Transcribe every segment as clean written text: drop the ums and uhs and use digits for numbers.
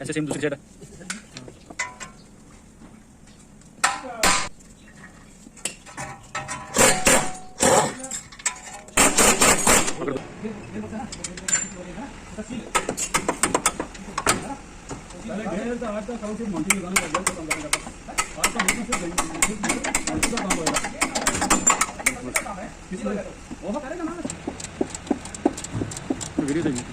ऐसे सेम दूसरी side. Video चाहिए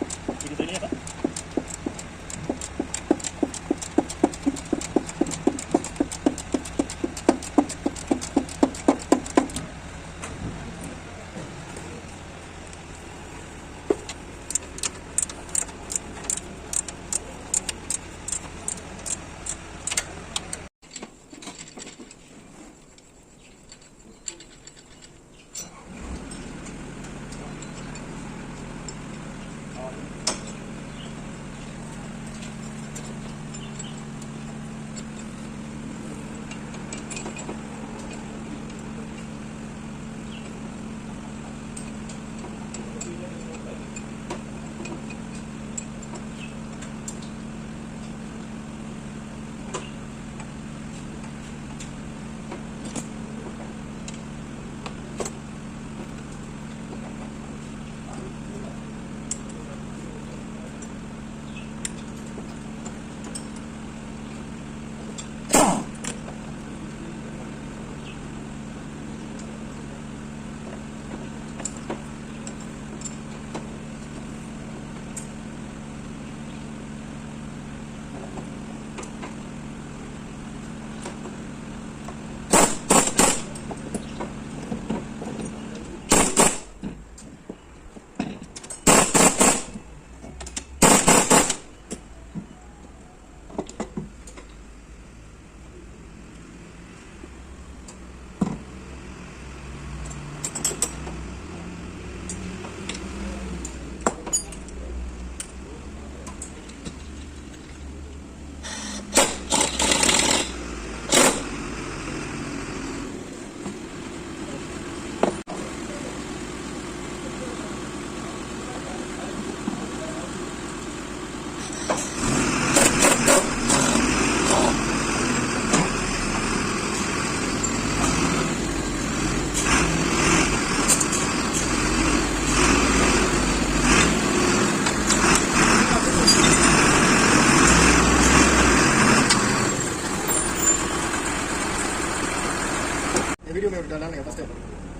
वीडियो में डालने का फर्स्ट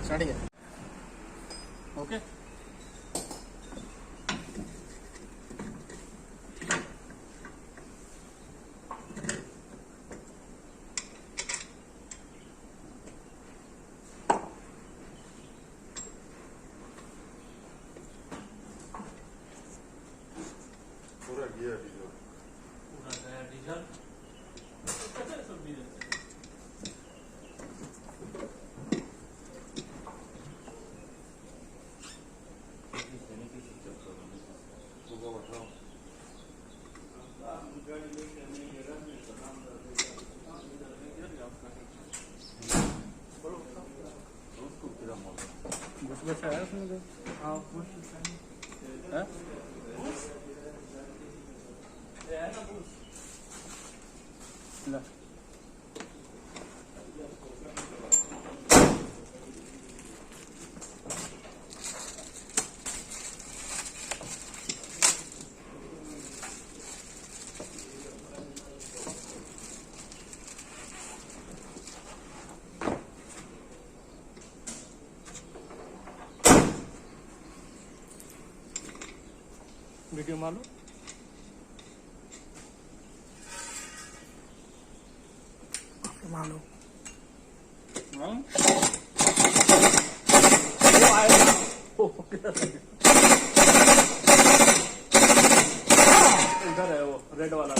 स्टार्टिंग है। ओके पूरा गया डीजल बचा है उसमें। हाँ वीडियो मारो मारो इधर है वो रेड वाला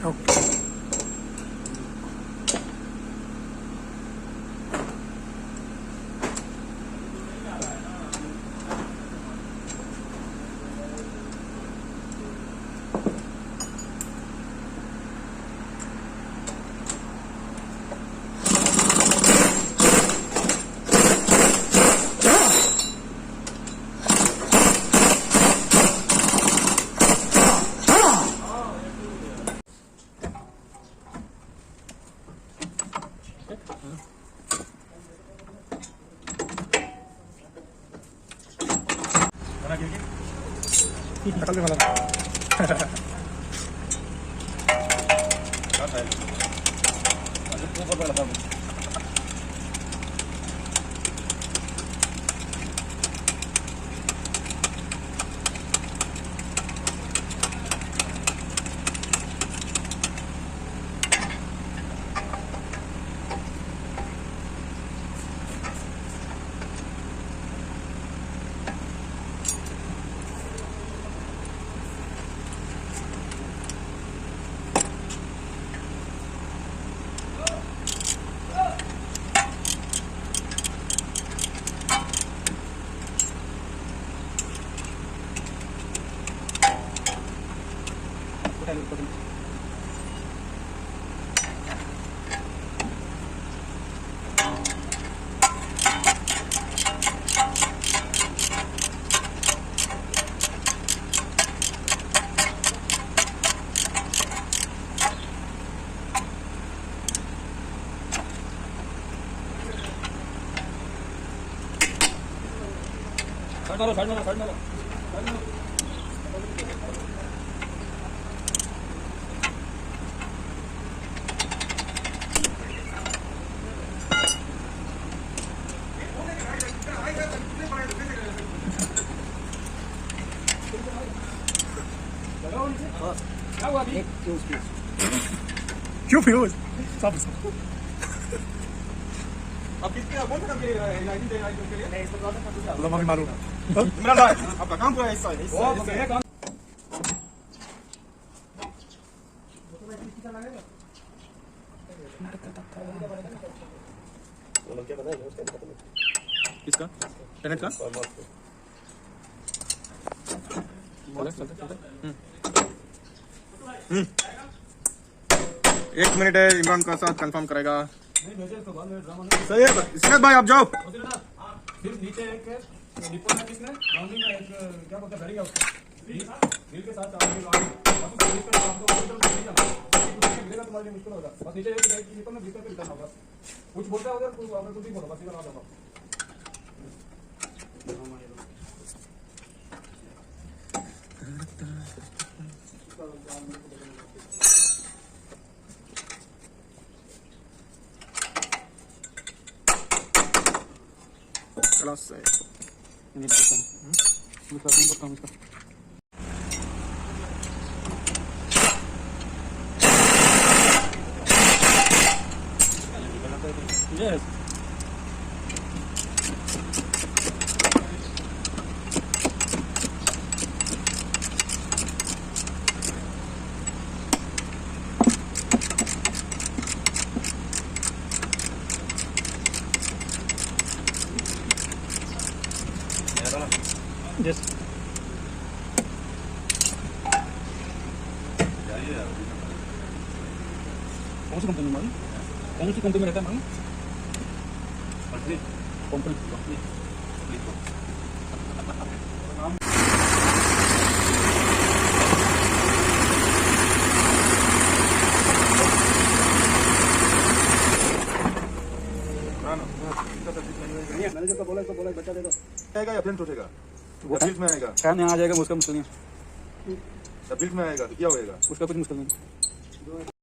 ओके ढकल दे मला क्यों फ्यूज सब अब किसके कौन सा काम के लिए आईडी दे आईडी के लिए नहीं इसको प्रॉब्लम कर दो लम्बा मालूम इमरान भाई आपका काम पूरा हिस्सा है काम क्या पता है किसका टेनेट का एक मिनट है इमरान का साथ कंफर्म करेगा सही है इसमें भाई आप जाओ फिर नीचे एक डिपो है किसने राउंडिंग में एक क्या बोलते हैं बैरिंग है उसका व्हील के साथ आपको मिलेगा तुम्हारे लिए मुश्किल होगा बस नीचे एक डिपो में भीतर पे उतरना बस कुछ बोलता है उधर अगर कुछ ही बोलो बस इधर आ जाओ क्लास से Yes. Yes. कौन सी कंपनी में कौन सी कंपनी में रहता है मैम कंपनी मैनेजर को बोला बच्चा दे दो आएगा या प्रिंट उठेगा वो बिल्ड में आएगा टाइम यहाँ आ जाएगा उसका मुश्किल नहीं या बिल्ड में आएगा तो क्या होएगा उसका कुछ मुश्किल नहीं